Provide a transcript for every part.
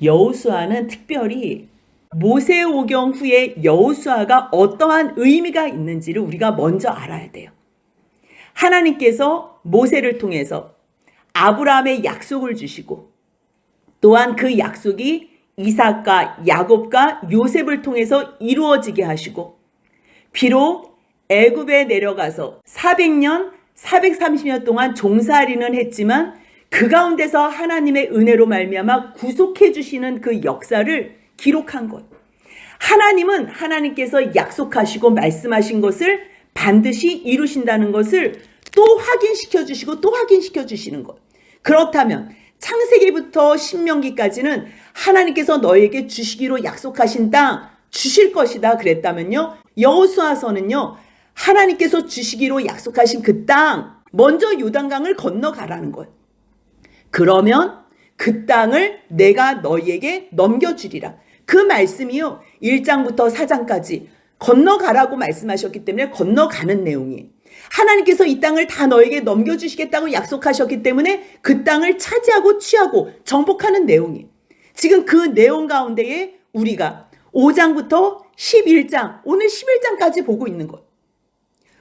여호수아는 특별히 모세오경 후에 여호수아가 어떠한 의미가 있는지를 우리가 먼저 알아야 돼요. 하나님께서 모세를 통해서 아브라함의 약속을 주시고 또한 그 약속이 이삭과 야곱과 요셉을 통해서 이루어지게 하시고 비록 애굽에 내려가서 400년, 430년 동안 종살이는 했지만 그 가운데서 하나님의 은혜로 말미암아 구속해 주시는 그 역사를 기록한 것. 하나님은 하나님께서 약속하시고 말씀하신 것을 반드시 이루신다는 것을 또 확인시켜 주시고 또 확인시켜 주시는 것. 그렇다면 창세기부터 신명기까지는 하나님께서 너에게 주시기로 약속하신 땅 주실 것이다 그랬다면요, 여호수아서는요 하나님께서 주시기로 약속하신 그 땅 먼저 요단강을 건너가라는 거예요. 그러면 그 땅을 내가 너희에게 넘겨주리라. 그 말씀이요 1장부터 4장까지 건너가라고 말씀하셨기 때문에 건너가는 내용이에요. 하나님께서 이 땅을 다 너에게 넘겨주시겠다고 약속하셨기 때문에 그 땅을 차지하고 취하고 정복하는 내용이에요. 지금 그 내용 가운데에 우리가 5장부터 11장, 오늘 11장까지 보고 있는 것.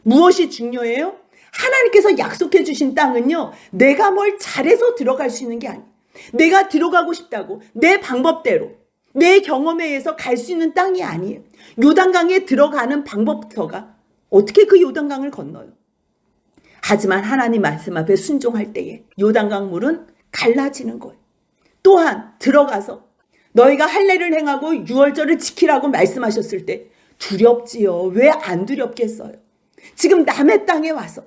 무엇이 중요해요? 하나님께서 약속해 주신 땅은요, 내가 뭘 잘해서 들어갈 수 있는 게 아니에요. 내가 들어가고 싶다고 내 방법대로 내 경험에 의해서 갈 수 있는 땅이 아니에요. 요단강에 들어가는 방법부터가 어떻게 그 요단강을 건너요? 하지만 하나님 말씀 앞에 순종할 때에 요단강 물은 갈라지는 거예요. 또한 들어가서 너희가 할례를 행하고 유월절을 지키라고 말씀하셨을 때 두렵지요. 왜 안 두렵겠어요? 지금 남의 땅에 와서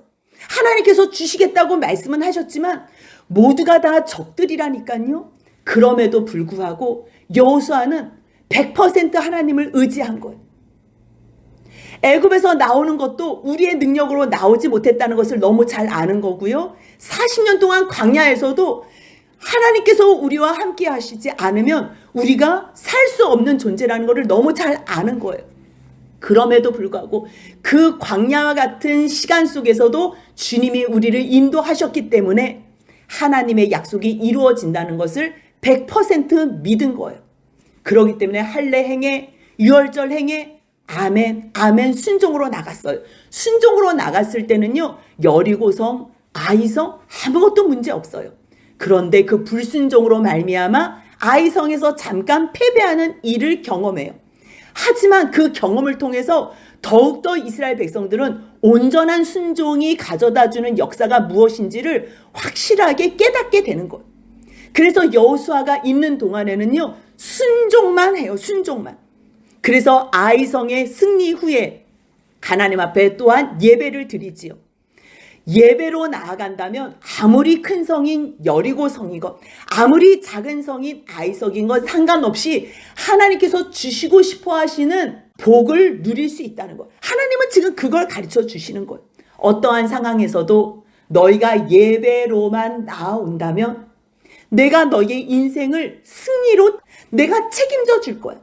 하나님께서 주시겠다고 말씀은 하셨지만 모두가 다 적들이라니까요. 그럼에도 불구하고 여호수아는 100% 하나님을 의지한 거예요. 애굽에서 나오는 것도 우리의 능력으로 나오지 못했다는 것을 너무 잘 아는 거고요. 40년 동안 광야에서도 하나님께서 우리와 함께 하시지 않으면 우리가 살 수 없는 존재라는 것을 너무 잘 아는 거예요. 그럼에도 불구하고 그 광야와 같은 시간 속에서도 주님이 우리를 인도하셨기 때문에 하나님의 약속이 이루어진다는 것을 100% 믿은 거예요. 그렇기 때문에 할례 행에 유월절 행에 아멘 아멘 순종으로 나갔어요. 순종으로 나갔을 때는요 여리고성 아이성 아무것도 문제 없어요. 그런데 그 불순종으로 말미암아 아이성에서 잠깐 패배하는 일을 경험해요. 하지만 그 경험을 통해서 더욱더 이스라엘 백성들은 온전한 순종이 가져다주는 역사가 무엇인지를 확실하게 깨닫게 되는 거예요. 그래서 여호수아가 있는 동안에는요 순종만 해요. 순종만. 그래서 아이성의 승리 후에 하나님 앞에 또한 예배를 드리지요. 예배로 나아간다면 아무리 큰 성인 여리고 성이건 아무리 작은 성인 아이성인 건 상관없이 하나님께서 주시고 싶어 하시는 복을 누릴 수 있다는 거예요. 하나님은 지금 그걸 가르쳐 주시는 거예요. 어떠한 상황에서도 너희가 예배로만 나아온다면 내가 너희의 인생을 승리로 내가 책임져 줄 거야.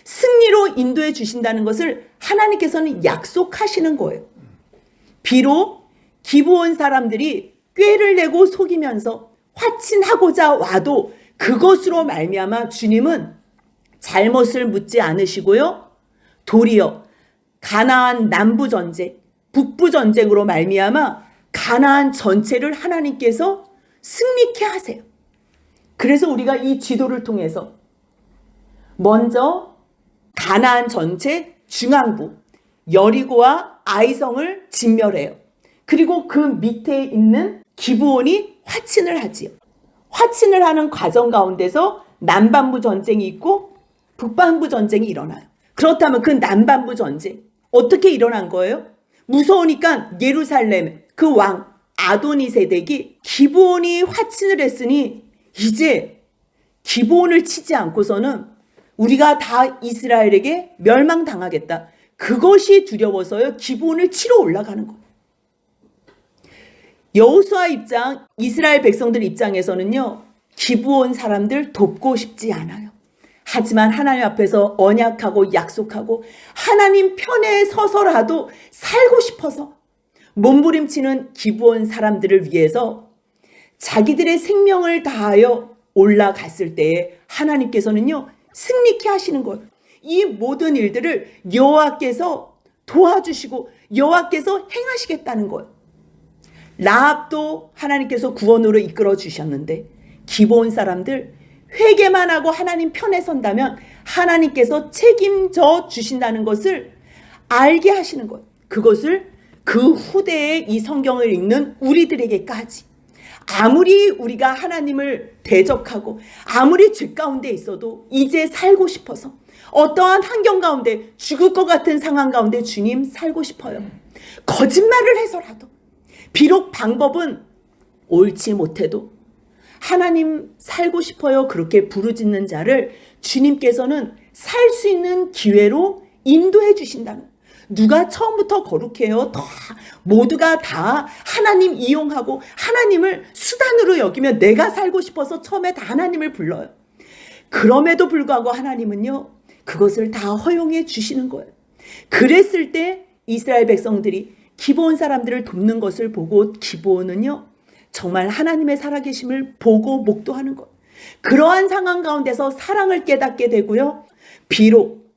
승리로 인도해 주신다는 것을 하나님께서는 약속하시는 거예요. 비록 기브온 사람들이 꾀를 내고 속이면서 화친하고자 와도 그것으로 말미암아 주님은 잘못을 묻지 않으시고요. 도리어 가나안 남부 전쟁, 북부 전쟁으로 말미암아 가나안 전체를 하나님께서 승리케 하세요. 그래서 우리가 이 지도를 통해서 먼저 가나안 전체 중앙부 여리고와 아이성을 진멸해요. 그리고 그 밑에 있는 기브온이 화친을 하지요. 화친을 하는 과정 가운데서 남반부 전쟁이 있고 북반부 전쟁이 일어나요. 그렇다면 그 남반부 전쟁 어떻게 일어난 거예요? 무서우니까 예루살렘 그 왕 아도니세덱이 기브온이 화친을 했으니 이제 기브온을 치지 않고서는 우리가 다 이스라엘에게 멸망당하겠다. 그것이 두려워서요 기브온을 치러 올라가는 거예요. 여호수아 입장, 이스라엘 백성들 입장에서는요 기브온 사람들 돕고 싶지 않아요. 하지만 하나님 앞에서 언약하고 약속하고 하나님 편에 서서라도 살고 싶어서 몸부림치는 기브온 사람들을 위해서 자기들의 생명을 다하여 올라갔을 때에 하나님께서는요 승리케 하시는 거예요. 이 모든 일들을 여호와께서 도와주시고 여호와께서 행하시겠다는 거예요. 라합도 하나님께서 구원으로 이끌어 주셨는데 기브온 사람들 회개만 하고 하나님 편에 선다면 하나님께서 책임져 주신다는 것을 알게 하시는 거예요. 그것을 그 후대에 이 성경을 읽는 우리들에게까지, 아무리 우리가 하나님을 대적하고 아무리 죄 가운데 있어도 이제 살고 싶어서 어떠한 환경 가운데 죽을 것 같은 상황 가운데 주님 살고 싶어요. 거짓말을 해서라도 비록 방법은 옳지 못해도 하나님 살고 싶어요 그렇게 부르짖는 자를 주님께서는 살 수 있는 기회로 인도해 주신다는, 누가 처음부터 거룩해요? 모두가 다 하나님 이용하고 하나님을 수단으로 여기면 내가 살고 싶어서 처음에 다 하나님을 불러요. 그럼에도 불구하고 하나님은요 그것을 다 허용해 주시는 거예요. 그랬을 때 이스라엘 백성들이 기브온 사람들을 돕는 것을 보고 기브온은요 정말 하나님의 살아계심을 보고 목도하는 것. 그러한 상황 가운데서 사랑을 깨닫게 되고요. 비록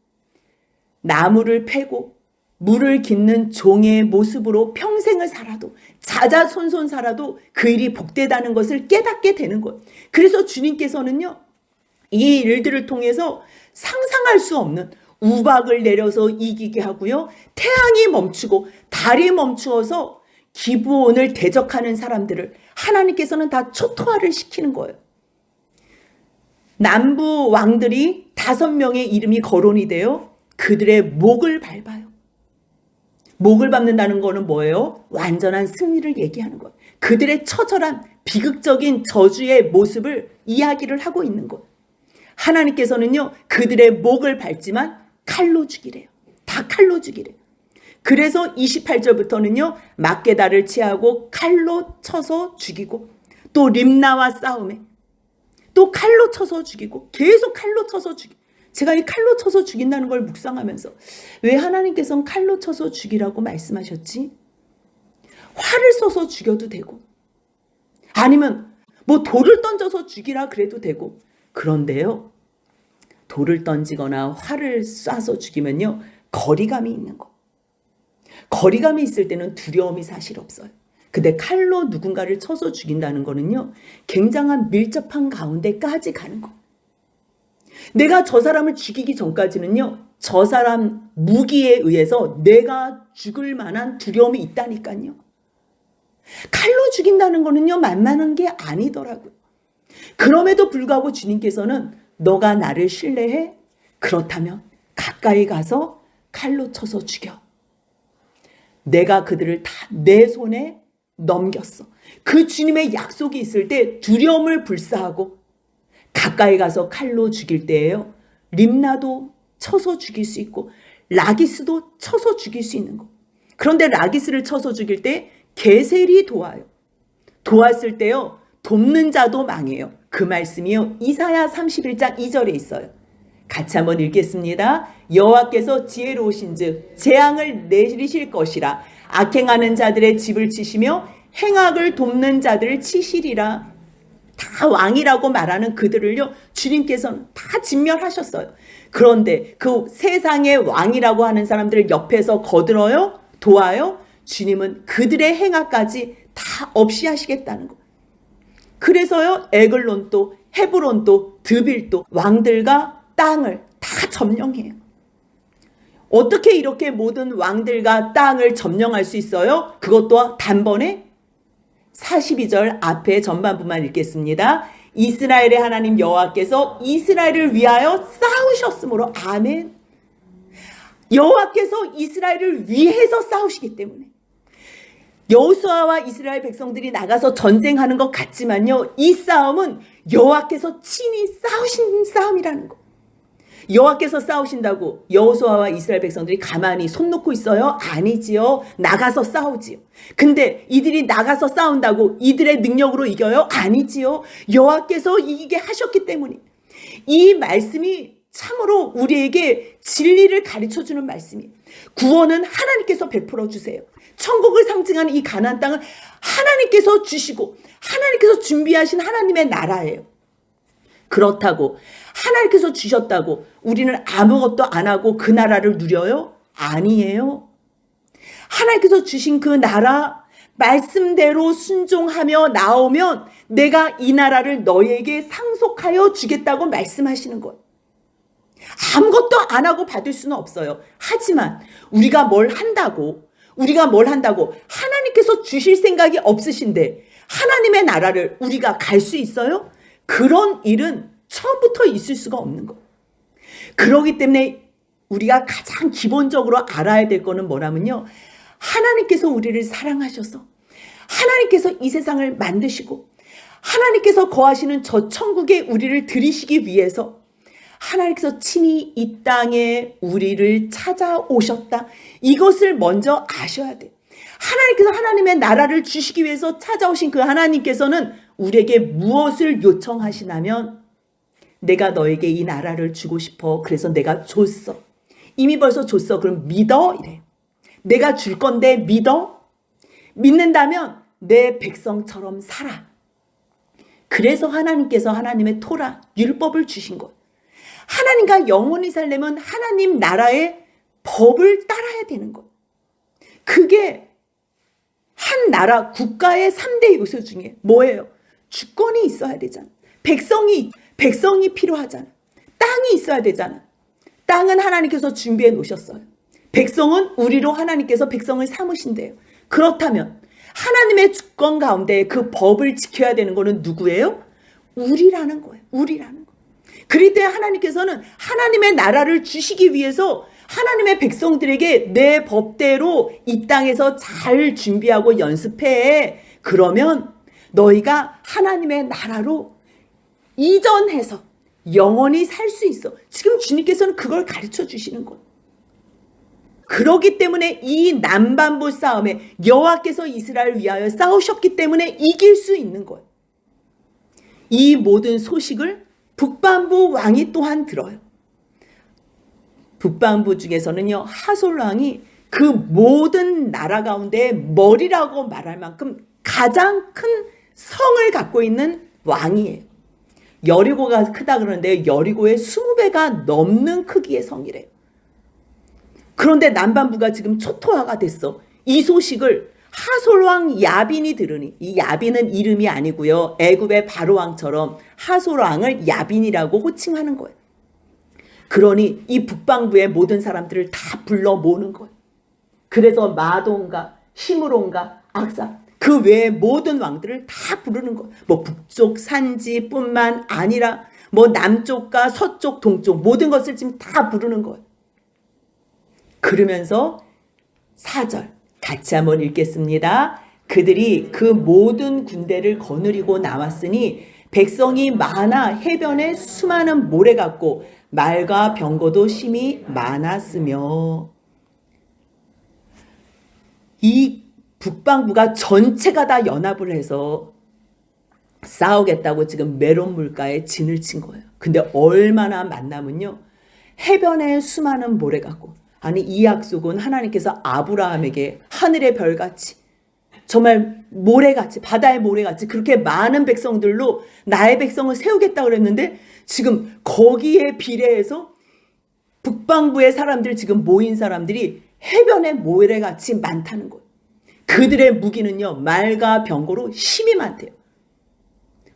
나무를 패고 물을 깃는 종의 모습으로 평생을 살아도 자자손손 살아도 그 일이 복되다는 것을 깨닫게 되는 것. 그래서 주님께서는요 이 일들을 통해서 상상할 수 없는 우박을 내려서 이기게 하고요. 태양이 멈추고 달이 멈추어서 기브온을 대적하는 사람들을 하나님께서는 다 초토화를 시키는 거예요. 남부 왕들이 5명의 이름이 거론이 돼요. 그들의 목을 밟아요. 목을 밟는다는 거는 뭐예요? 완전한 승리를 얘기하는 거예요. 그들의 처절한 비극적인 저주의 모습을 이야기를 하고 있는 거예요. 하나님께서는요 그들의 목을 밟지만 칼로 죽이래요. 다 칼로 죽이래요. 그래서 28절부터는요 막게다를 취하고 칼로 쳐서 죽이고 또 림나와 싸움에 또 칼로 쳐서 죽이고 계속 칼로 쳐서 죽이고, 제가 이 칼로 쳐서 죽인다는 걸 묵상하면서 왜 하나님께서는 칼로 쳐서 죽이라고 말씀하셨지? 활을 쏘서 죽여도 되고 아니면 뭐 돌을 던져서 죽이라 그래도 되고, 그런데요 돌을 던지거나 활을 쏴서 죽이면요 거리감이 있는 거. 거리감이 있을 때는 두려움이 사실 없어요. 근데 칼로 누군가를 쳐서 죽인다는 거는요 굉장한 밀접한 가운데까지 가는 거. 내가 저 사람을 죽이기 전까지는요 저 사람 무기에 의해서 내가 죽을 만한 두려움이 있다니까요. 칼로 죽인다는 거는요 만만한 게 아니더라고요. 그럼에도 불구하고 주님께서는 너가 나를 신뢰해? 그렇다면 가까이 가서 칼로 쳐서 죽여. 내가 그들을 다 내 손에 넘겼어. 그 주님의 약속이 있을 때 두려움을 불사하고 가까이 가서 칼로 죽일 때예요. 림나도 쳐서 죽일 수 있고 라기스도 쳐서 죽일 수 있는 거. 그런데 라기스를 쳐서 죽일 때 게셀이 도와요. 도왔을 때요 돕는 자도 망해요. 그 말씀이요 이사야 31장 2절에 있어요. 같이 한번 읽겠습니다. 여호와께서 지혜로우신즉 재앙을 내리실 것이라. 악행하는 자들의 집을 치시며 행악을 돕는 자들을 치시리라. 다 왕이라고 말하는 그들을요 주님께서는 다 진멸하셨어요. 그런데 그 세상의 왕이라고 하는 사람들을 옆에서 거들어요, 도와요. 주님은 그들의 행악까지 다 없이 하시겠다는 거. 그래서요 에글론도 헤브론도 드빌도 왕들과 땅을 다 점령해요. 어떻게 이렇게 모든 왕들과 땅을 점령할 수 있어요? 그것도 단번에 42절 앞에 전반부만 읽겠습니다. 이스라엘의 하나님 여호와께서 이스라엘을 위하여 싸우셨으므로. 아멘. 여호와께서 이스라엘을 위해서 싸우시기 때문에 여호수아와 이스라엘 백성들이 나가서 전쟁하는 것 같지만요 이 싸움은 여호와께서 친히 싸우신 싸움이라는 거. 여호와께서 싸우신다고 여호수아와 이스라엘 백성들이 가만히 손 놓고 있어요? 아니지요. 나가서 싸우지요. 근데 이들이 나가서 싸운다고 이들의 능력으로 이겨요? 아니지요. 여호와께서 이기게 하셨기 때문에. 이 말씀이 참으로 우리에게 진리를 가르쳐주는 말씀이에요. 구원은 하나님께서 베풀어 주세요. 천국을 상징하는 이 가나안 땅은 하나님께서 주시고 하나님께서 준비하신 하나님의 나라예요. 그렇다고 하나님께서 주셨다고 우리는 아무것도 안 하고 그 나라를 누려요? 아니에요. 하나님께서 주신 그 나라 말씀대로 순종하며 나오면 내가 이 나라를 너에게 상속하여 주겠다고 말씀하시는 거예요. 아무것도 안 하고 받을 수는 없어요. 하지만 우리가 뭘 한다고 하나님께서 주실 생각이 없으신데 하나님의 나라를 우리가 갈 수 있어요? 그런 일은 처음부터 있을 수가 없는 거예요. 그렇기 때문에 우리가 가장 기본적으로 알아야 될 거는 뭐냐면요. 하나님께서 우리를 사랑하셔서 하나님께서 이 세상을 만드시고 하나님께서 거하시는 저 천국에 우리를 들이시기 위해서 하나님께서 친히 이 땅에 우리를 찾아오셨다. 이것을 먼저 아셔야 돼. 하나님께서 하나님의 나라를 주시기 위해서 찾아오신 그 하나님께서는 우리에게 무엇을 요청하시냐면 내가 너에게 이 나라를 주고 싶어. 그래서 내가 줬어. 이미 벌써 줬어. 그럼 믿어? 이래. 내가 줄 건데 믿어? 믿는다면 내 백성처럼 살아. 그래서 하나님께서 하나님의 토라, 율법을 주신 거예요. 하나님과 영원히 살려면 하나님 나라의 법을 따라야 되는 거예요. 그게 한 나라, 국가의 3대 요소 중에 뭐예요? 주권이 있어야 되잖아. 백성이 필요하잖아. 땅이 있어야 되잖아. 땅은 하나님께서 준비해 놓으셨어요. 백성은 우리로 하나님께서 백성을 삼으신대요. 그렇다면 하나님의 주권 가운데 그 법을 지켜야 되는 거는 누구예요? 우리라는 거예요. 우리라는 거예요. 그럴 때 하나님께서는 하나님의 나라를 주시기 위해서 하나님의 백성들에게 내 법대로 이 땅에서 잘 준비하고 연습해. 그러면 너희가 하나님의 나라로 이전해서 영원히 살 수 있어. 지금 주님께서는 그걸 가르쳐 주시는 거예요. 그렇기 때문에 이 남반부 싸움에 여호와께서 이스라엘을 위하여 싸우셨기 때문에 이길 수 있는 거예요. 이 모든 소식을 북반부 왕이 또한 들어요. 북반부 중에서는요, 하솔 왕이 그 모든 나라 가운데 머리라고 말할 만큼 가장 큰 성을 갖고 있는 왕이에요. 여리고가 크다 그러는데 여리고의 20배가 넘는 크기의 성이래요. 그런데 남반부가 지금 초토화가 됐어. 이 소식을 하솔왕 야빈이 들으니, 이 야빈은 이름이 아니고요. 애굽의 바로왕처럼 하솔왕을 야빈이라고 호칭하는 거예요. 그러니 이 북방부의 모든 사람들을 다 불러 모으는 거예요. 그래서 마돈과 시므론과 악사, 그 외의 모든 왕들을 다 부르는 거예요. 뭐 북쪽 산지뿐만 아니라 뭐 남쪽과 서쪽, 동쪽 모든 것을 지금 다 부르는 거예요. 그러면서 4절 같이 한번 읽겠습니다. 그들이 그 모든 군대를 거느리고 나왔으니 백성이 많아 해변에 수많은 모래 같고 말과 병거도 심히 많았으며. 이 북방부가 전체가 다 연합을 해서 싸우겠다고 지금 메론 물가에 진을 친 거예요. 근데 얼마나 많냐면요, 해변에 수많은 모래 같고, 아니 이 약속은 하나님께서 아브라함에게 하늘의 별같이 정말 모래같이, 바다의 모래같이 그렇게 많은 백성들로 나의 백성을 세우겠다 그랬는데 지금 거기에 비례해서 북방부의 사람들, 지금 모인 사람들이 해변의 모래같이 많다는 거예요. 그들의 무기는요, 말과 병거로 심이 많대요.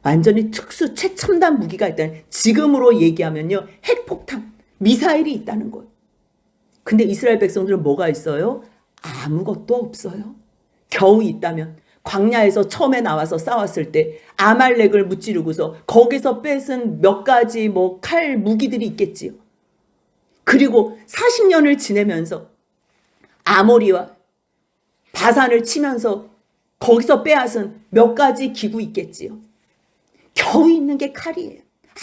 완전히 특수 최첨단 무기가 있다는, 지금으로 얘기하면요, 핵폭탄, 미사일이 있다는 거예요. 근데 이스라엘 백성들은 뭐가 있어요? 아무것도 없어요. 겨우 있다면 광야에서 처음에 나와서 싸웠을 때 아말렉을 무찌르고서 거기서 뺏은 몇 가지 뭐 칼 무기들이 있겠지요. 그리고 40년을 지내면서 아모리와 바산을 치면서 거기서 빼앗은 몇 가지 기구 있겠지요. 겨우 있는 게 칼이에요.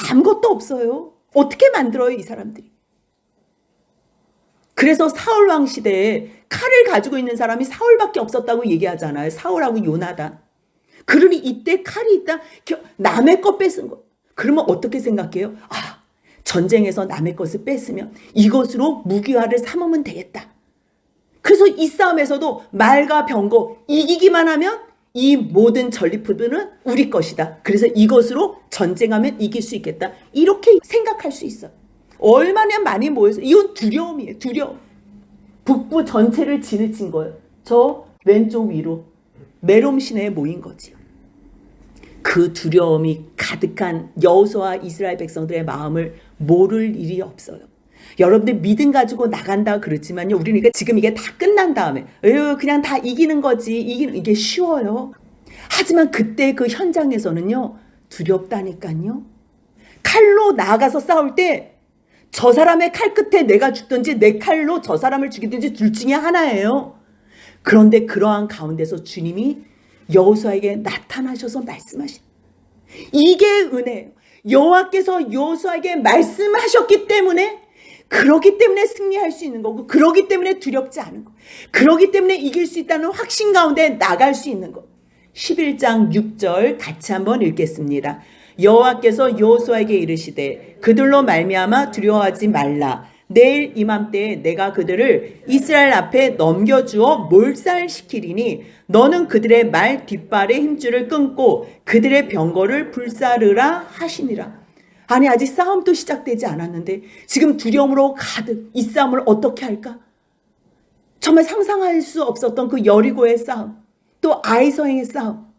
아무것도 없어요. 어떻게 만들어요, 이 사람들이? 그래서 사울 왕 시대에 칼을 가지고 있는 사람이 사울밖에 없었다고 얘기하잖아요. 사울하고 요나단. 그러니 이때 칼이 있다, 남의 것 뺏은 거. 그러면 어떻게 생각해요? 아, 전쟁에서 남의 것을 뺏으면 이것으로 무기화를 삼으면 되겠다. 그래서 이 싸움에서도 말과 병거 이기기만 하면 이 모든 전리품들은 우리 것이다. 그래서 이것으로 전쟁하면 이길 수 있겠다. 이렇게 생각할 수 있어요. 얼마나 많이 모여서 이건 두려움이에요. 두려움. 북부 전체를 지느친 거예요. 저 왼쪽 위로 메롬 시내에 모인 거지요. 그 두려움이 가득한 여호수아와 이스라엘 백성들의 마음을 모를 일이 없어요. 여러분들 믿음 가지고 나간다 그러지만요. 우리는 지금 이게 다 끝난 다음에 그냥 다 이기는 거지. 이게 쉬워요. 하지만 그때 그 현장에서는요. 두렵다니까요. 칼로 나가서 싸울 때 저 사람의 칼 끝에 내가 죽든지 내 칼로 저 사람을 죽이든지 둘 중에 하나예요. 그런데 그러한 가운데서 주님이 여호수아에게 나타나셔서 말씀하신 이게 은혜예요. 여호와께서 여호수아에게 말씀하셨기 때문에 그러기 때문에 승리할 수 있는 거고 그러기 때문에 두렵지 않은 거 그러기 때문에 이길 수 있다는 확신 가운데 나갈 수 있는 거 11장 6절 같이 한번 읽겠습니다. 여호와께서 여호수아에게 이르시되 그들로 말미암아 두려워하지 말라. 내일 이맘때에 내가 그들을 이스라엘 앞에 넘겨주어 몰살시키리니 너는 그들의 말 뒷발의 힘줄을 끊고 그들의 병거를 불사르라 하시니라. 아니 아직 싸움도 시작되지 않았는데 지금 두려움으로 가득 이 싸움을 어떻게 할까? 정말 상상할 수 없었던 그 여리고의 싸움 또 아이서행의 싸움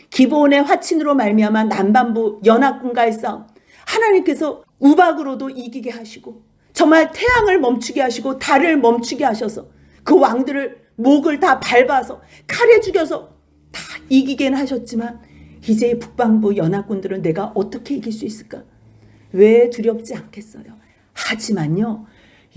기브온의 화친으로 말미암아 남반부 연합군과의 싸움 하나님께서 우박으로도 이기게 하시고 정말 태양을 멈추게 하시고 달을 멈추게 하셔서 그 왕들을 목을 다 밟아서 칼에 죽여서 다 이기게는 하셨지만 이제 북방부 연합군들은 내가 어떻게 이길 수 있을까? 왜 두렵지 않겠어요? 하지만요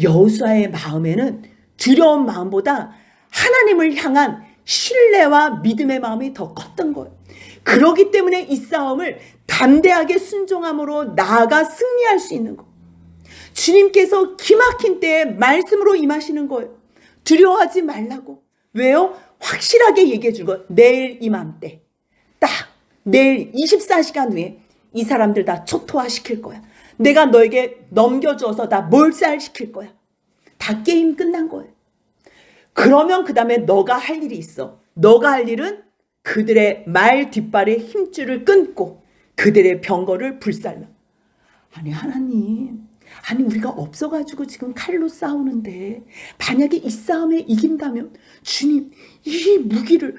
여호수아의 마음에는 두려운 마음보다 하나님을 향한 신뢰와 믿음의 마음이 더 컸던 거예요. 그렇기 때문에 이 싸움을 담대하게 순종함으로 나아가 승리할 수 있는 거예요. 주님께서 기막힌 때에 말씀으로 임하시는 거예요. 두려워하지 말라고. 왜요? 확실하게 얘기해 준 거예요. 내일 이맘때 딱 내일 24시간 후에 이 사람들 다 초토화시킬 거야. 내가 너에게 넘겨줘서 다 몰살시킬 거야. 다 게임 끝난 거예요. 그러면 그 다음에 너가 할 일이 있어. 너가 할 일은 그들의 말 뒷발의 힘줄을 끊고 그들의 병거를 불살라. 아니 하나님 아니 우리가 없어가지고 지금 칼로 싸우는데 만약에 이 싸움에 이긴다면 주님 이 무기를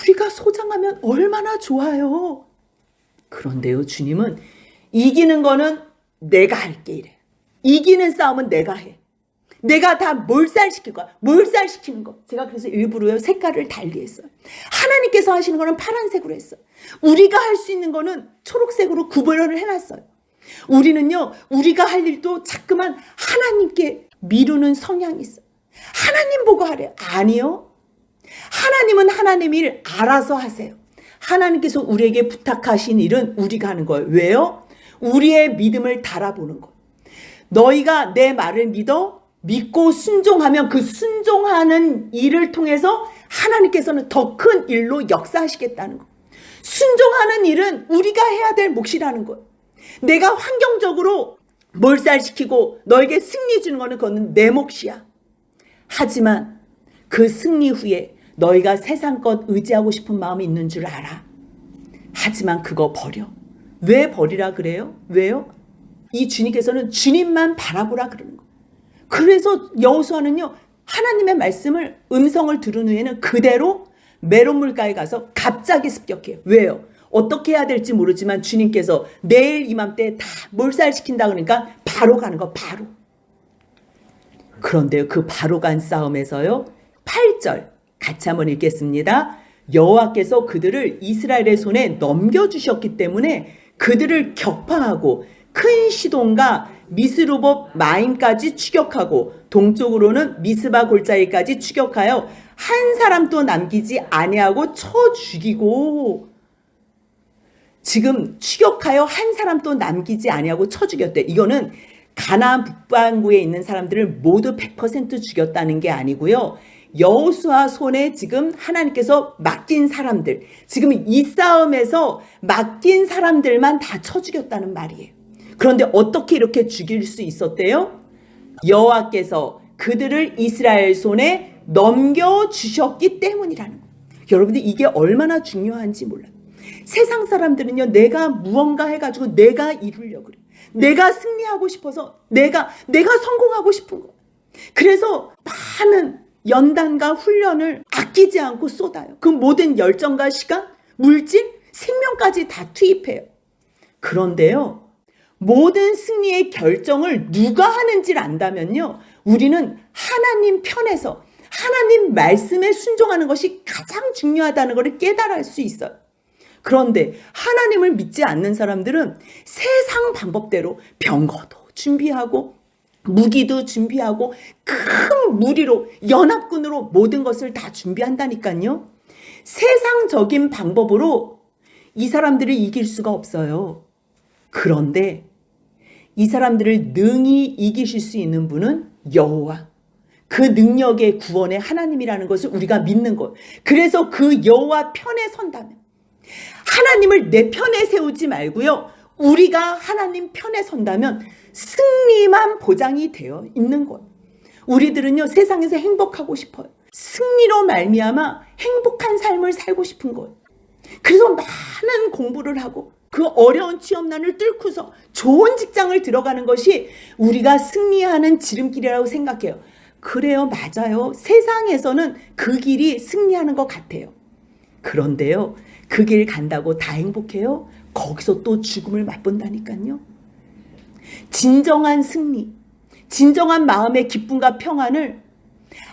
우리가 소장하면 얼마나 좋아요. 그런데요 주님은 이기는 거는 내가 할게 이래. 이기는 싸움은 내가 해. 내가 다 몰살시킬 거야. 몰살시키는 거. 제가 그래서 일부러 색깔을 달리 했어요. 하나님께서 하시는 거는 파란색으로 했어요. 우리가 할 수 있는 거는 초록색으로 구별을 해놨어요. 우리는요 우리가 할 일도 자꾸만 하나님께 미루는 성향이 있어요. 하나님 보고 하래요. 아니요. 하나님은 하나님 일 알아서 하세요. 하나님께서 우리에게 부탁하신 일은 우리가 하는 거예요. 왜요? 우리의 믿음을 달아보는 거예요. 너희가 내 말을 믿고 순종하면 그 순종하는 일을 통해서 하나님께서는 더 큰 일로 역사하시겠다는 거. 순종하는 일은 우리가 해야 될 몫이라는 거예요. 내가 환경적으로 몰살시키고 너에게 승리 주는 거는 그거는 내 몫이야. 하지만 그 승리 후에 너희가 세상 것 의지하고 싶은 마음이 있는 줄 알아. 하지만 그거 버려. 왜 버리라 그래요? 왜요? 이 주님께서는 주님만 바라보라 그러는 거예요. 그래서 여호수아는요 하나님의 말씀을 음성을 들은 후에는 그대로 메론 물가에 가서 갑자기 습격해요. 왜요? 어떻게 해야 될지 모르지만 주님께서 내일 이맘때 다 몰살시킨다 그러니까 바로 가는 거 바로. 그런데요 그 바로 간 싸움에서요 8절 같이 한번 읽겠습니다. 여호와께서 그들을 이스라엘의 손에 넘겨주셨기 때문에 그들을 격파하고 큰 시돈과 미스루봇 마임까지 추격하고 동쪽으로는 미스바 골짜기까지 추격하여 한 사람도 남기지 아니하고 쳐 죽이고 지금 추격하여 한 사람도 남기지 아니하고 쳐 죽였대. 이거는 가나안 북반구에 있는 사람들을 모두 100% 죽였다는 게 아니고요. 여호수아 손에 지금 하나님께서 맡긴 사람들 지금 이 싸움에서 맡긴 사람들만 다 쳐 죽였다는 말이에요. 그런데 어떻게 이렇게 죽일 수 있었대요? 여호와께서 그들을 이스라엘 손에 넘겨주셨기 때문이라는 거예요. 여러분들 이게 얼마나 중요한지 몰라요. 세상 사람들은요, 내가 무언가 해가지고 내가 이루려고 그래. 내가 승리하고 싶어서 내가 성공하고 싶은 거. 그래서 많은 연단과 훈련을 아끼지 않고 쏟아요. 그 모든 열정과 시간, 물질, 생명까지 다 투입해요. 그런데요, 모든 승리의 결정을 누가 하는지를 안다면요, 우리는 하나님 편에서 하나님 말씀에 순종하는 것이 가장 중요하다는 것을 깨달을 수 있어요. 그런데 하나님을 믿지 않는 사람들은 세상 방법대로 병거도 준비하고 무기도 준비하고 큰 무리로 연합군으로 모든 것을 다 준비한다니까요. 세상적인 방법으로 이 사람들을 이길 수가 없어요. 그런데 이 사람들을 능히 이기실 수 있는 분은 여호와, 그 능력의 구원의 하나님이라는 것을 우리가 믿는 것. 그래서 그 여호와 편에 선다면, 하나님을 내 편에 세우지 말고요, 우리가 하나님 편에 선다면 승리만 보장이 되어 있는 거예요. 우리들은요, 세상에서 행복하고 싶어요. 승리로 말미암아 행복한 삶을 살고 싶은 거예요. 그래서 많은 공부를 하고 그 어려운 취업난을 뚫고서 좋은 직장을 들어가는 것이 우리가 승리하는 지름길이라고 생각해요. 그래요, 맞아요. 세상에서는 그 길이 승리하는 것 같아요. 그런데요, 그 길 간다고 다 행복해요? 거기서 또 죽음을 맛본다니까요. 진정한 승리, 진정한 마음의 기쁨과 평안을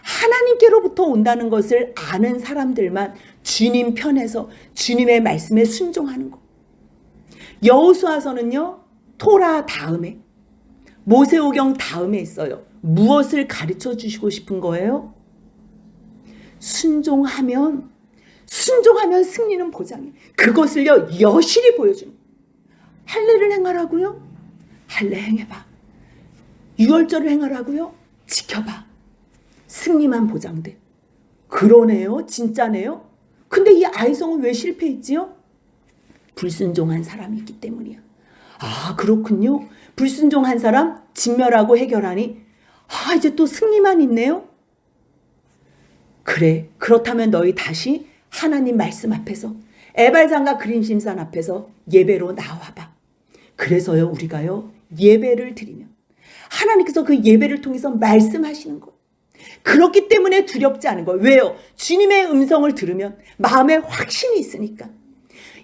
하나님께로부터 온다는 것을 아는 사람들만 주님 편에서 주님의 말씀에 순종하는 것. 여호수아서는요, 토라 다음에, 모세오경 다음에 있어요. 무엇을 가르쳐 주시고 싶은 거예요? 순종하면 승리는 보장해. 그것을요, 여실히 보여주는. 할례를 행하라고요? 할례 행해봐. 유월절을 행하라고요? 지켜봐. 승리만 보장돼. 그러네요. 진짜네요. 근데 이 아이성은 왜 실패했지요? 불순종한 사람이 있기 때문이야. 아, 그렇군요. 불순종한 사람 진멸하고 해결하니, 아, 이제 또 승리만 있네요. 그래, 그렇다면 너희 다시 하나님 말씀 앞에서, 에발산과 그림심산 앞에서 예배로 나와봐. 그래서요, 우리가요, 예배를 드리면 하나님께서 그 예배를 통해서 말씀하시는 것. 그렇기 때문에 두렵지 않은 거예요. 왜요? 주님의 음성을 들으면 마음에 확신이 있으니까.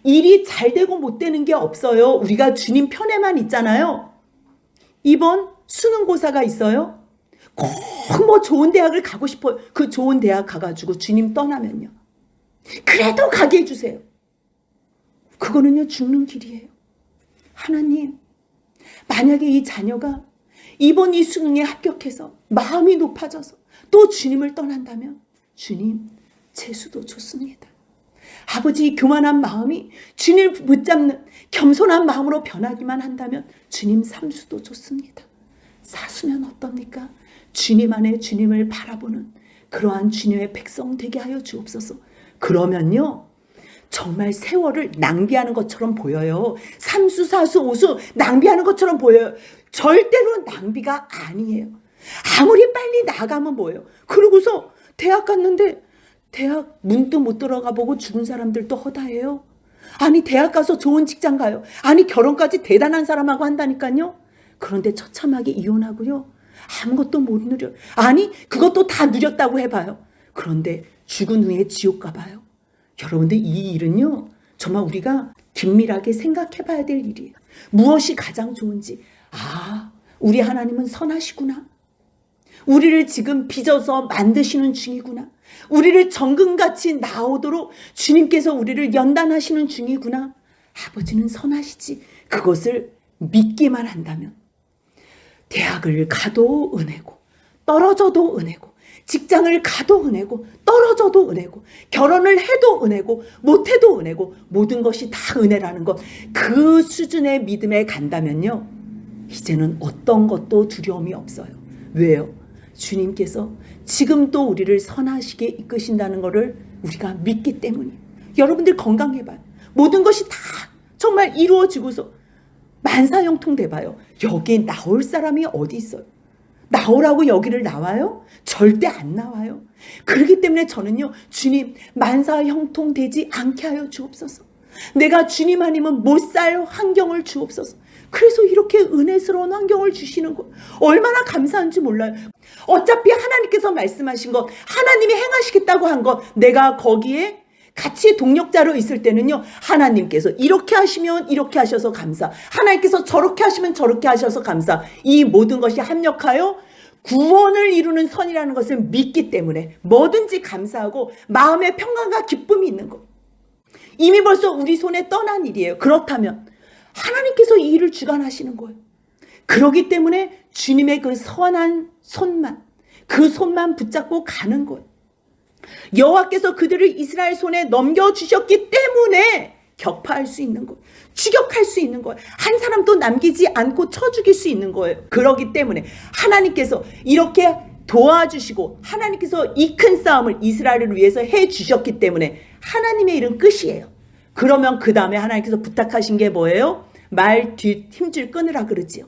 일이 잘 되고 못 되는 게 없어요. 우리가 주님 편에만 있잖아요. 이번 수능고사가 있어요. 꼭 뭐 좋은 대학을 가고 싶어요. 그 좋은 대학 가가지고 주님 떠나면요, 그래도 가게 해주세요. 그거는요, 죽는 길이에요. 하나님, 만약에 이 자녀가 이번 이 수능에 합격해서 마음이 높아져서 또 주님을 떠난다면, 주님, 재수도 좋습니다. 아버지, 교만한 마음이 주님을 붙잡는 겸손한 마음으로 변하기만 한다면 주님, 삼수도 좋습니다. 사수면 어떻습니까? 주님 안에 주님을 바라보는 그러한 주님의 백성 되게 하여 주옵소서. 그러면요, 정말 세월을 낭비하는 것처럼 보여요. 삼수, 사수, 오수 낭비하는 것처럼 보여요. 절대로 낭비가 아니에요. 아무리 빨리 나가면 뭐예요? 그러고서 대학 갔는데 대학 문도 못 들어가 보고 죽은 사람들도 허다해요. 아니, 대학 가서 좋은 직장 가요. 아니, 결혼까지 대단한 사람하고 한다니까요. 그런데 처참하게 이혼하고요, 아무것도 못 누려요. 아니, 그것도 다 누렸다고 해봐요. 그런데 죽은 후에 지옥 가봐요. 여러분들, 이 일은요, 정말 우리가 긴밀하게 생각해 봐야 될 일이에요. 무엇이 가장 좋은지. 아, 우리 하나님은 선하시구나. 우리를 지금 빚어서 만드시는 중이구나. 우리를 정금같이 나오도록 주님께서 우리를 연단하시는 중이구나. 아버지는 선하시지. 그것을 믿기만 한다면 대학을 가도 은혜고, 떨어져도 은혜고, 직장을 가도 은혜고, 떨어져도 은혜고, 결혼을 해도 은혜고, 못해도 은혜고, 모든 것이 다 은혜라는 것. 그 수준의 믿음에 간다면요, 이제는 어떤 것도 두려움이 없어요. 왜요? 주님께서 지금도 우리를 선하시게 이끄신다는 것을 우리가 믿기 때문이에요. 여러분들 건강해봐요. 모든 것이 다 정말 이루어지고서 만사형통 돼봐요. 여기에 나올 사람이 어디 있어요? 나오라고 여기를 나와요? 절대 안 나와요. 그렇기 때문에 저는요, 주님, 만사 형통되지 않게 하여 주옵소서. 내가 주님 아니면 못 살 환경을 주옵소서. 그래서 이렇게 은혜스러운 환경을 주시는 거 얼마나 감사한지 몰라요. 어차피 하나님께서 말씀하신 것, 하나님이 행하시겠다고 한 것, 내가 거기에 같이 동력자로 있을 때는요, 하나님께서 이렇게 하시면 이렇게 하셔서 감사, 하나님께서 저렇게 하시면 저렇게 하셔서 감사, 이 모든 것이 합력하여 구원을 이루는 선이라는 것을 믿기 때문에 뭐든지 감사하고 마음의 평강과 기쁨이 있는 것. 이미 벌써 우리 손에 떠난 일이에요. 그렇다면 하나님께서 이 일을 주관하시는 거예요. 그렇기 때문에 주님의 그 선한 손만, 그 손만 붙잡고 가는 거예요. 여호와께서 그들을 이스라엘 손에 넘겨주셨기 때문에 격파할 수 있는 거예요. 추격할 수 있는 거예요. 한 사람도 남기지 않고 쳐 죽일 수 있는 거예요. 그렇기 때문에 하나님께서 이렇게 도와주시고 하나님께서 이 큰 싸움을 이스라엘을 위해서 해주셨기 때문에 하나님의 일은 끝이에요. 그러면 그 다음에 하나님께서 부탁하신 게 뭐예요? 말 뒷 힘줄 끊으라 그러지요.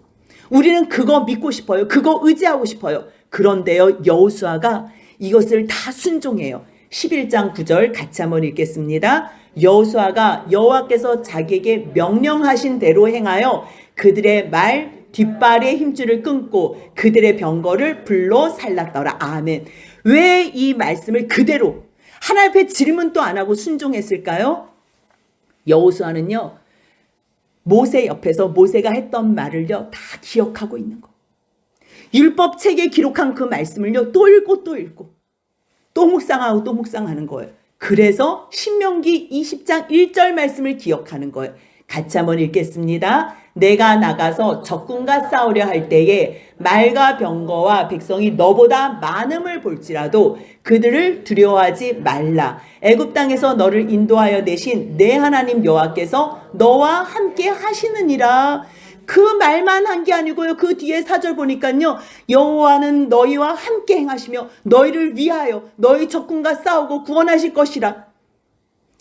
우리는 그거 믿고 싶어요. 그거 의지하고 싶어요. 그런데요, 여호수아가 이것을 다 순종해요. 11장 9절 같이 한번 읽겠습니다. 여호수아가 여호와께서 자기에게 명령하신 대로 행하여 그들의 말 뒷발의 힘줄을 끊고 그들의 병거를 불로 살랐더라. 아멘. 왜 이 말씀을 그대로 하나님 앞에 질문도 안 하고 순종했을까요? 여호수아는요, 모세 옆에서 모세가 했던 말을요 다 기억하고 있는 거. 율법책에 기록한 그 말씀을요 또 읽고 또 읽고 또 묵상하고 또 묵상하는 거예요. 그래서 신명기 20장 1절 말씀을 기억하는 거예요. 같이 한번 읽겠습니다. 내가 나가서 적군과 싸우려 할 때에 말과 병거와 백성이 너보다 많음을 볼지라도 그들을 두려워하지 말라. 애굽 땅에서 너를 인도하여 내신 내 하나님 여호와께서 너와 함께 하시느니라. 그 말만 한 게 아니고요. 그 뒤에 4절 보니까요. 여호와는 너희와 함께 행하시며 너희를 위하여 너희 적군과 싸우고 구원하실 것이라.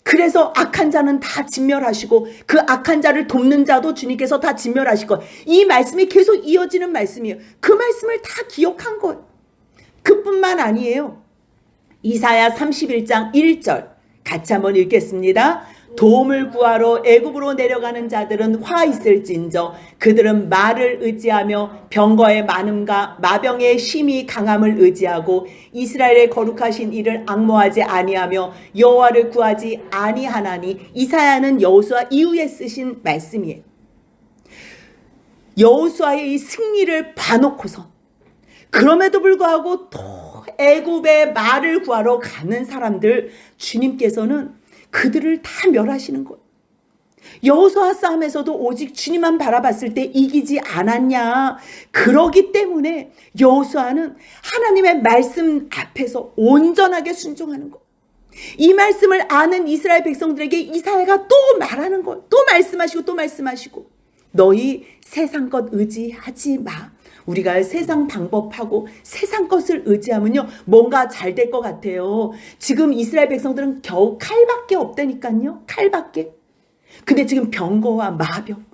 그래서 악한 자는 다 진멸하시고 그 악한 자를 돕는 자도 주님께서 다 진멸하실 것. 이 말씀이 계속 이어지는 말씀이에요. 그 말씀을 다 기억한 거예요. 그뿐만 아니에요. 이사야 31장 1절 같이 한번 읽겠습니다. 도움을 구하러 애굽으로 내려가는 자들은 화 있을진저 그들은 말을 의지하며 병거의 많음과 마병의 심히 강함을 의지하고 이스라엘의 거룩하신 이를 앙모하지 아니하며 여호와를 구하지 아니하나니. 이사야는 여호수아 이후에 쓰신 말씀이에요. 여호수아의 이 승리를 봐놓고서 그럼에도 불구하고 또 애굽의 말을 구하러 가는 사람들, 주님께서는 그들을 다 멸하시는 거예요. 여호수아 싸움에서도 오직 주님만 바라봤을 때 이기지 않았냐. 그러기 때문에 여호수아는 하나님의 말씀 앞에서 온전하게 순종하는 거예요. 이 말씀을 아는 이스라엘 백성들에게 이사야가 또 말하는 거예요. 또 말씀하시고 또 말씀하시고 너희 세상 것 의지하지 마. 우리가 세상 방법하고 세상 것을 의지하면요 뭔가 잘 될 것 같아요. 지금 이스라엘 백성들은 겨우 칼밖에 없다니까요. 칼밖에. 근데 지금 병거와 마병,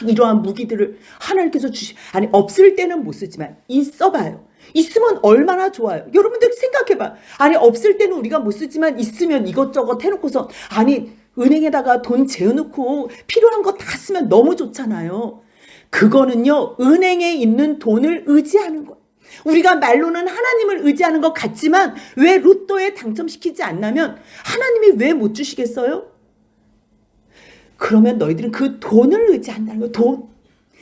이러한 무기들을 하나님께서 아니 없을 때는 못 쓰지만 있어봐요. 있으면 얼마나 좋아요. 여러분들 생각해봐. 아니 없을 때는 우리가 못 쓰지만 있으면 이것저것 해놓고서 아니 은행에다가 돈 재워놓고 필요한 거 다 쓰면 너무 좋잖아요. 그거는요 은행에 있는 돈을 의지하는 거예요. 우리가 말로는 하나님을 의지하는 것 같지만 왜 로또에 당첨시키지 않냐면 하나님이 왜 못 주시겠어요? 그러면 너희들은 그 돈을 의지한다는 거예요. 돈.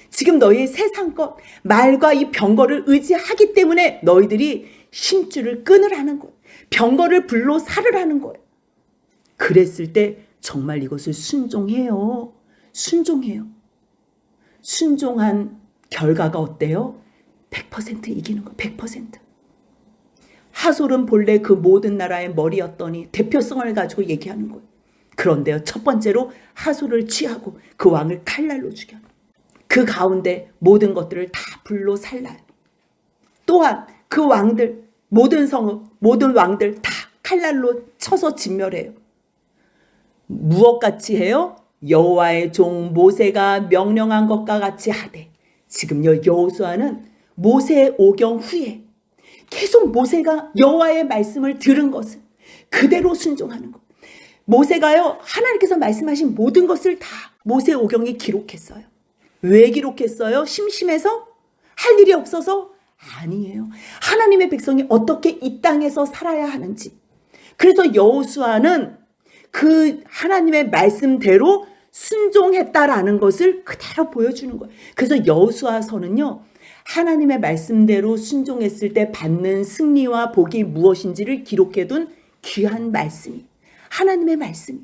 지금 너희의 세상 것, 말과 이 병거를 의지하기 때문에 너희들이 심줄을 끊으라는 거예요. 병거를 불로 살으라는 거예요. 그랬을 때 정말 이것을 순종해요. 순종해요. 순종한 결과가 어때요? 100% 이기는 거. 100%. 하솔은 본래 그 모든 나라의 머리였더니 대표성을 가지고 얘기하는 거예요. 그런데요, 첫 번째로 하솔을 취하고 그 왕을 칼날로 죽여요. 그 가운데 모든 것들을 다 불로 살라요. 또한 그 왕들, 모든 성읍, 모든 왕들 다 칼날로 쳐서 진멸해요. 무엇같이 해요? 여호와의 종 모세가 명령한 것과 같이 하되. 지금요 여호수아는 모세 오경 후에 계속 모세가 여호와의 말씀을 들은 것을 그대로 순종하는 것. 모세가요, 하나님께서 말씀하신 모든 것을 다 모세 오경에 기록했어요. 왜 기록했어요? 심심해서? 할 일이 없어서? 아니에요. 하나님의 백성이 어떻게 이 땅에서 살아야 하는지. 그래서 여호수아는 그 하나님의 말씀대로 순종했다라는 것을 그대로 보여주는 거예요. 그래서 여호수아서는요, 하나님의 말씀대로 순종했을 때 받는 승리와 복이 무엇인지를 기록해둔 귀한 말씀이, 하나님의 말씀이.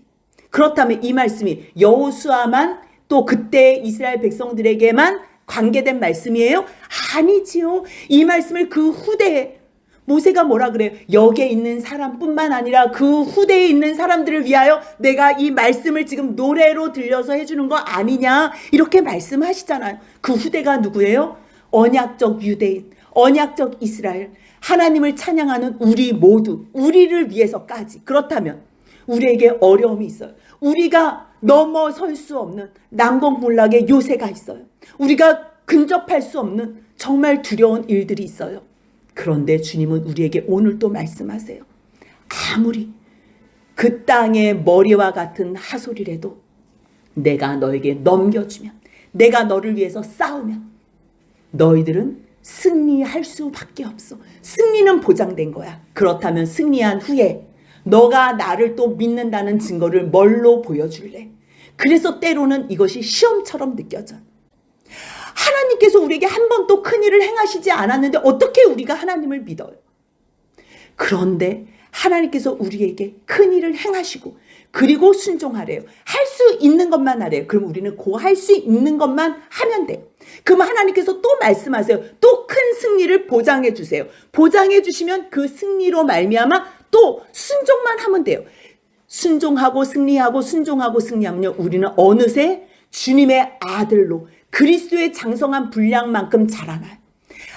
그렇다면 이 말씀이 여호수아만 또 그때 이스라엘 백성들에게만 관계된 말씀이에요? 아니지요. 이 말씀을 그 후대에 모세가 뭐라 그래요? 여기에 있는 사람뿐만 아니라 그 후대에 있는 사람들을 위하여 내가 이 말씀을 지금 노래로 들려서 해주는 거 아니냐, 이렇게 말씀하시잖아요. 그 후대가 누구예요? 언약적 유대인, 언약적 이스라엘, 하나님을 찬양하는 우리 모두, 우리를 위해서까지. 그렇다면 우리에게 어려움이 있어요. 우리가 넘어설 수 없는 난공불락의 요새가 있어요. 우리가 근접할 수 없는 정말 두려운 일들이 있어요. 그런데 주님은 우리에게 오늘 또 말씀하세요. 아무리 그 땅의 머리와 같은 하솔이라도 내가 너에게 넘겨주면, 내가 너를 위해서 싸우면 너희들은 승리할 수밖에 없어. 승리는 보장된 거야. 그렇다면 승리한 후에 너가 나를 또 믿는다는 증거를 뭘로 보여줄래? 그래서 때로는 이것이 시험처럼 느껴져. 하나님께서 우리에게 한 번도 큰일을 행하시지 않았는데 어떻게 우리가 하나님을 믿어요? 그런데 하나님께서 우리에게 큰일을 행하시고 그리고 순종하래요. 할 수 있는 것만 하래요. 그럼 우리는 그 할 수 있는 것만 하면 돼요. 그럼 하나님께서 또 말씀하세요. 또 큰 승리를 보장해 주세요. 보장해 주시면 그 승리로 말미암아 또 순종만 하면 돼요. 순종하고 승리하고 순종하고 승리하면요, 우리는 어느새 주님의 아들로 그리스도의 장성한 분량만큼 자라나요.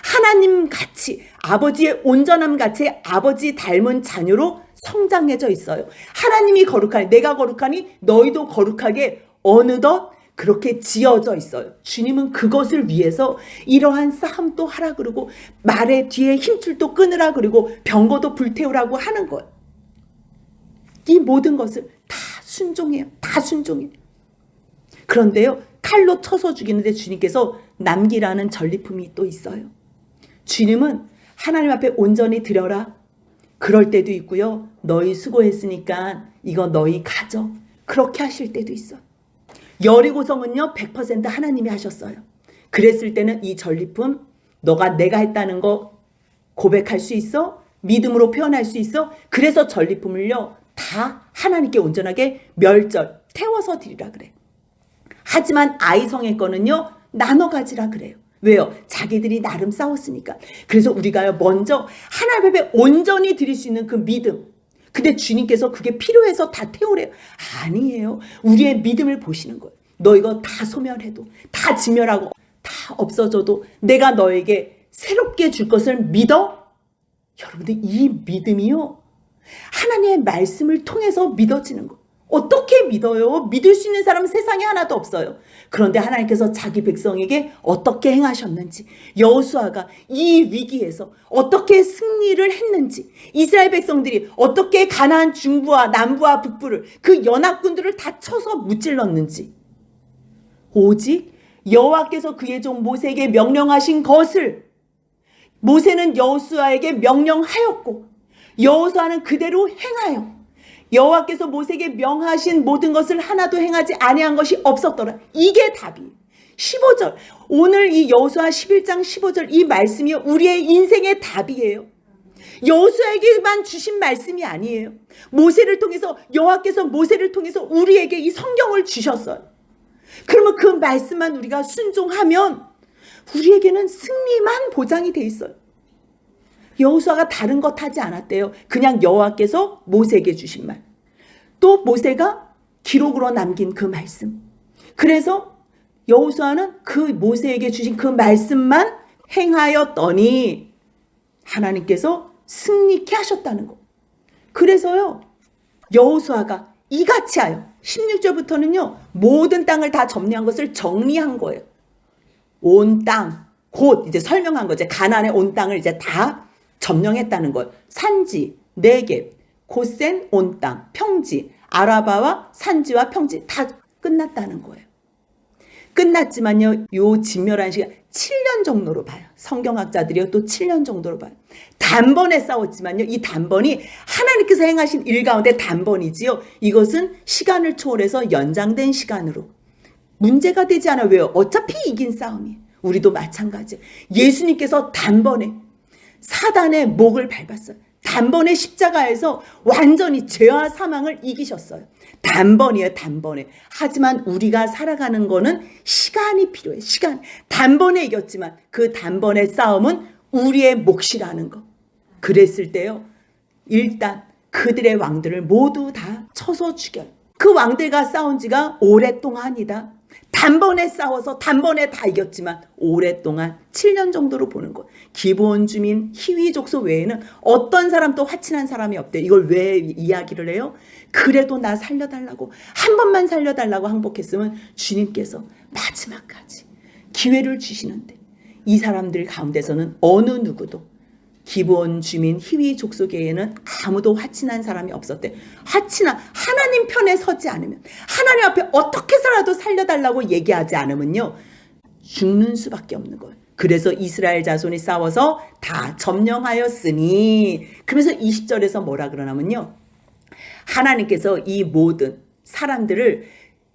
하나님 같이, 아버지의 온전함 같이 아버지 닮은 자녀로 성장해져 있어요. 하나님이 거룩하니, 내가 거룩하니 너희도 거룩하게 어느덧 그렇게 지어져 있어요. 주님은 그것을 위해서 이러한 싸움도 하라 그러고 말의 뒤에 힘줄도 끊으라 그러고 병거도 불태우라고 하는 거예요. 이 모든 것을 다 순종해요. 다 순종해요. 그런데요, 칼로 쳐서 죽이는데 주님께서 남기라는 전리품이 또 있어요. 주님은 하나님 앞에 온전히 드려라. 그럴 때도 있고요. 너희 수고했으니까 이거 너희 가져. 그렇게 하실 때도 있어요. 여리고성은요, 100% 하나님이 하셨어요. 그랬을 때는 이 전리품, 너가 내가 했다는 거 고백할 수 있어? 믿음으로 표현할 수 있어? 그래서 전리품을요, 다 하나님께 온전하게 멸절, 태워서 드리라 그래요. 하지만 아이성의 거는요, 나눠 가지라 그래요. 왜요? 자기들이 나름 싸웠으니까. 그래서 우리가요, 먼저 하나님 앞에 온전히 드릴 수 있는 그 믿음. 근데 주님께서 그게 필요해서 다 태우래요. 아니에요. 우리의 믿음을 보시는 거예요. 너 이거 다 소멸해도, 다 진멸하고, 다 없어져도 내가 너에게 새롭게 줄 것을 믿어? 여러분들, 이 믿음이요, 하나님의 말씀을 통해서 믿어지는 거예요. 어떻게 믿어요? 믿을 수 있는 사람은 세상에 하나도 없어요. 그런데 하나님께서 자기 백성에게 어떻게 행하셨는지, 여호수아가 이 위기에서 어떻게 승리를 했는지, 이스라엘 백성들이 어떻게 가나안 중부와 남부와 북부를, 그 연합군들을 다 쳐서 무찔렀는지, 오직 여호와께서 그의 종 모세에게 명령하신 것을 모세는 여호수아에게 명령하였고 여호수아는 그대로 행하여 여호와께서 모세에게 명하신 모든 것을 하나도 행하지 아니한 것이 없었더라. 이게 답이에요. 15절, 오늘 이 여호수아 11장 15절 이 말씀이 우리의 인생의 답이에요. 여호수아에게만 주신 말씀이 아니에요. 모세를 통해서, 여호와께서 모세를 통해서 우리에게 이 성경을 주셨어요. 그러면 그 말씀만 우리가 순종하면 우리에게는 승리만 보장이 돼 있어요. 여호수아가 다른 것 하지 않았대요. 그냥 여호와께서 모세에게 주신 말, 또 모세가 기록으로 남긴 그 말씀. 그래서 여호수아는 그 모세에게 주신 그 말씀만 행하였더니 하나님께서 승리케 하셨다는 거. 그래서요, 여호수아가 이같이 하여 16절부터는요 모든 땅을 다 점령한 것을 정리한 거예요. 온 땅, 곧 이제 설명한 거죠. 가나안의 온 땅을 이제 다 점령했다는 거. 산지, 네겝, 고센 온 땅, 평지, 아라바와 산지와 평지 다 끝났다는 거예요. 끝났지만요, 요 진멸한 시간 7년 정도로 봐요. 성경학자들이요, 또 7년 정도로 봐요. 단번에 싸웠지만요, 이 단번이 하나님께서 행하신 일 가운데 단번이지요. 이것은 시간을 초월해서 연장된 시간으로 문제가 되지 않아요. 왜요? 어차피 이긴 싸움이에요. 우리도 마찬가지. 예수님께서 단번에 사단의 목을 밟았어요. 단번에 십자가에서 완전히 죄와 사망을 이기셨어요. 단번이에요, 단번에. 하지만 우리가 살아가는 거는 시간이 필요해. 시간. 단번에 이겼지만 그 단번의 싸움은 우리의 몫이라는 거. 그랬을 때요, 일단 그들의 왕들을 모두 다 쳐서 죽여요. 그 왕들과 싸운 지가 오랫동안이다. 단번에 싸워서 단번에 다 이겼지만 오랫동안 7년 정도로 보는 거예요. 기브온 주민 히위 족속 외에는 어떤 사람도 화친한 사람이 없대요. 이걸 왜 이야기를 해요? 그래도 나 살려달라고, 한 번만 살려달라고 항복했으면 주님께서 마지막까지 기회를 주시는데, 이 사람들 가운데서는 어느 누구도, 기브온 주민 히위 족속에는 아무도 화친한 사람이 없었대. 하나님 편에 서지 않으면, 하나님 앞에 어떻게 해서라도 살려달라고 얘기하지 않으면요, 죽는 수밖에 없는 거예요. 그래서 이스라엘 자손이 싸워서 다 점령하였으니, 그러면서 20절에서 뭐라 그러냐면요, 하나님께서 이 모든 사람들을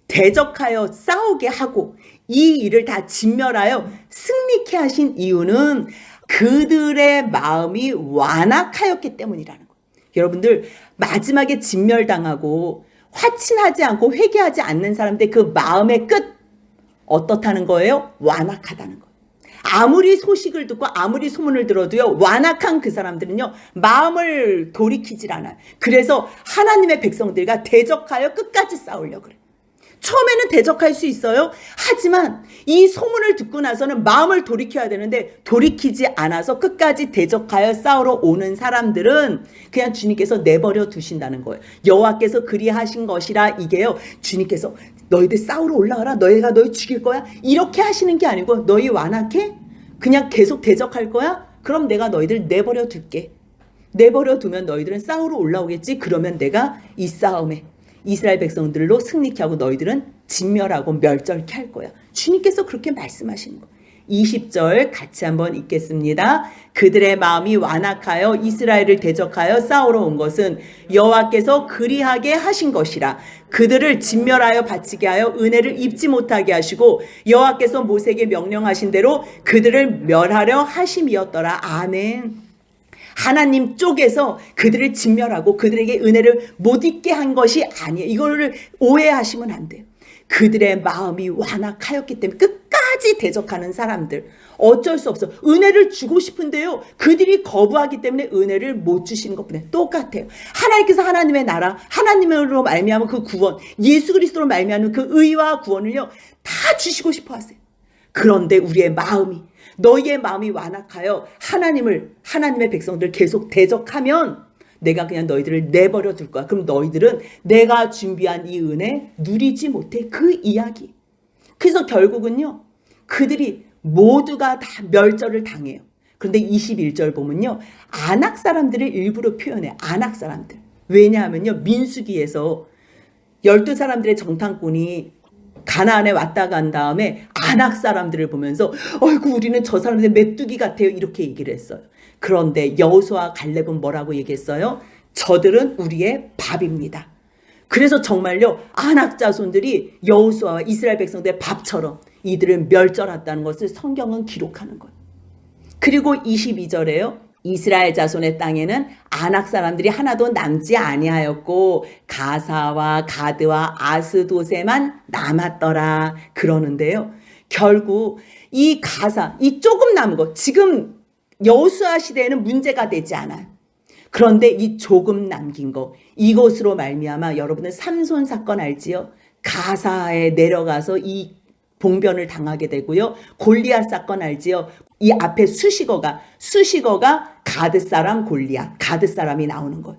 대적하여 싸우게 하고 이 일을 다 진멸하여 승리케 하신 이유는 그들의 마음이 완악하였기 때문이라는 거예요. 여러분들, 마지막에 진멸당하고 화친하지 않고 회개하지 않는 사람들 그 마음의 끝 어떻다는 거예요? 완악하다는 거예요. 아무리 소식을 듣고 아무리 소문을 들어도요, 완악한 그 사람들은요, 마음을 돌이키질 않아요. 그래서 하나님의 백성들과 대적하여 끝까지 싸우려고 그래요. 처음에는 대적할 수 있어요. 하지만 이 소문을 듣고 나서는 마음을 돌이켜야 되는데 돌이키지 않아서 끝까지 대적하여 싸우러 오는 사람들은 그냥 주님께서 내버려 두신다는 거예요. 여호와께서 그리하신 것이라. 이게요, 주님께서 너희들 싸우러 올라가라, 너희가 너희 죽일 거야, 이렇게 하시는 게 아니고, 너희 완악해? 그냥 계속 대적할 거야? 그럼 내가 너희들 내버려 둘게. 내버려 두면 너희들은 싸우러 올라오겠지. 그러면 내가 이 싸움에 이스라엘 백성들로 승리케 하고 너희들은 진멸하고 멸절케 할 거야. 주님께서 그렇게 말씀하시는 거예요. 20절 같이 한번 읽겠습니다. 그들의 마음이 완악하여 이스라엘을 대적하여 싸우러 온 것은 여호와께서 그리하게 하신 것이라. 그들을 진멸하여 바치게 하여 은혜를 입지 못하게 하시고 여호와께서 모세에게 명령하신 대로 그들을 멸하려 하심이었더라. 아멘. 하나님 쪽에서 그들을 진멸하고 그들에게 은혜를 못 입게 한 것이 아니에요. 이거를 오해하시면 안 돼요. 그들의 마음이 완악하였기 때문에 끝까지 대적하는 사람들, 어쩔 수 없어. 은혜를 주고 싶은데요, 그들이 거부하기 때문에 은혜를 못 주시는 것뿐이에요. 똑같아요. 하나님께서 하나님의 나라, 하나님으로 말미암은 그 구원, 예수 그리스도로 말미암은 그 의와 구원을요 다 주시고 싶어 하세요. 그런데 우리의 마음이, 너희의 마음이 완악하여 하나님의 백성들 계속 대적하면 내가 그냥 너희들을 내버려 둘 거야. 그럼 너희들은 내가 준비한 이 은혜 누리지 못해. 그 이야기. 그래서 결국은요, 그들이 모두가 다 멸절을 당해요. 그런데 21절 보면요, 아낙 사람들을 일부러 표현해. 아낙 사람들. 왜냐하면요, 민수기에서 12사람들의 정탐꾼이 가나안에 왔다 간 다음에 아낙 사람들을 보면서 어이구, 우리는 저 사람들 메뚜기 같아요, 이렇게 얘기를 했어요. 그런데 여호수아와 갈렙은 뭐라고 얘기했어요? 저들은 우리의 밥입니다. 그래서 정말요, 아낙 자손들이 여호수아와 이스라엘 백성들의 밥처럼 이들을 멸절했다는 것을 성경은 기록하는 거예요. 그리고 22절에요, 이스라엘 자손의 땅에는 아낙 사람들이 하나도 남지 아니하였고 가사와 가드와 아스도세만 남았더라 그러는데요, 결국 이 가사, 이 조금 남은 거, 지금 여호수아 시대에는 문제가 되지 않아요. 그런데 이 조금 남긴 거, 이것으로 말미암아 여러분은 삼손 사건 알지요? 가사에 내려가서 이 봉변을 당하게 되고요. 골리앗 사건 알지요? 이 앞에 수식어가 가드 사람 골리앗, 가드 사람이 나오는 거예요.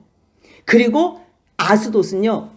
그리고 아스돗은요,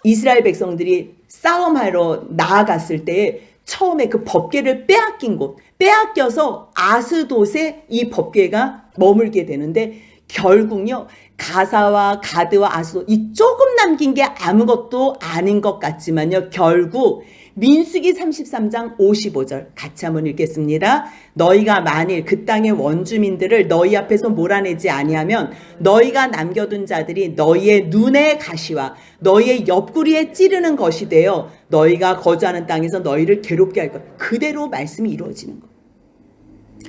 이스라엘 백성들이 싸움하러 나아갔을 때 처음에 그 법궤를 빼앗긴 곳, 빼앗겨서 아스돗에 이 법궤가 머물게 되는데 결국요 가사와 가드와 아스돗 이 조금 남긴 게 아무것도 아닌 것 같지만요 결국 민수기 33장 55절 같이 한번 읽겠습니다. 너희가 만일 그 땅의 원주민들을 너희 앞에서 몰아내지 아니하면 너희가 남겨둔 자들이 너희의 눈의 가시와 너희의 옆구리에 찌르는 것이 되어 너희가 거주하는 땅에서 너희를 괴롭게 할 것. 그대로 말씀이 이루어지는 것.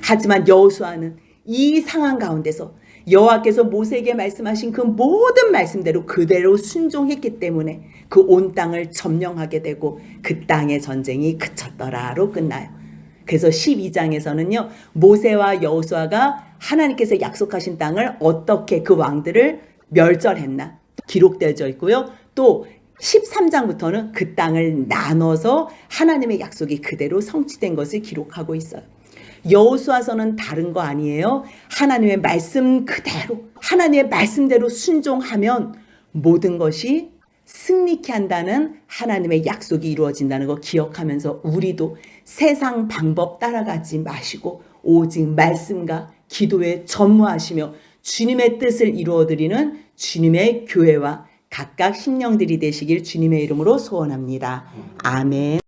하지만 여호수아는 이 상황 가운데서 여호와께서 모세에게 말씀하신 그 모든 말씀대로 그대로 순종했기 때문에 그 온 땅을 점령하게 되고 그 땅의 전쟁이 그쳤더라로 끝나요. 그래서 12장에서는요 모세와 여호수아가 하나님께서 약속하신 땅을 어떻게 그 왕들을 멸절했나 기록되어져 있고요. 또 13장부터는 그 땅을 나눠서 하나님의 약속이 그대로 성취된 것을 기록하고 있어요. 여호수아서는 다른 거 아니에요. 하나님의 말씀 그대로 하나님의 말씀대로 순종하면 모든 것이 승리케 한다는 하나님의 약속이 이루어진다는 거 기억하면서 우리도 세상 방법 따라가지 마시고 오직 말씀과 기도에 전무하시며 주님의 뜻을 이루어드리는 주님의 교회와 각각 심령들이 되시길 주님의 이름으로 소원합니다. 아멘.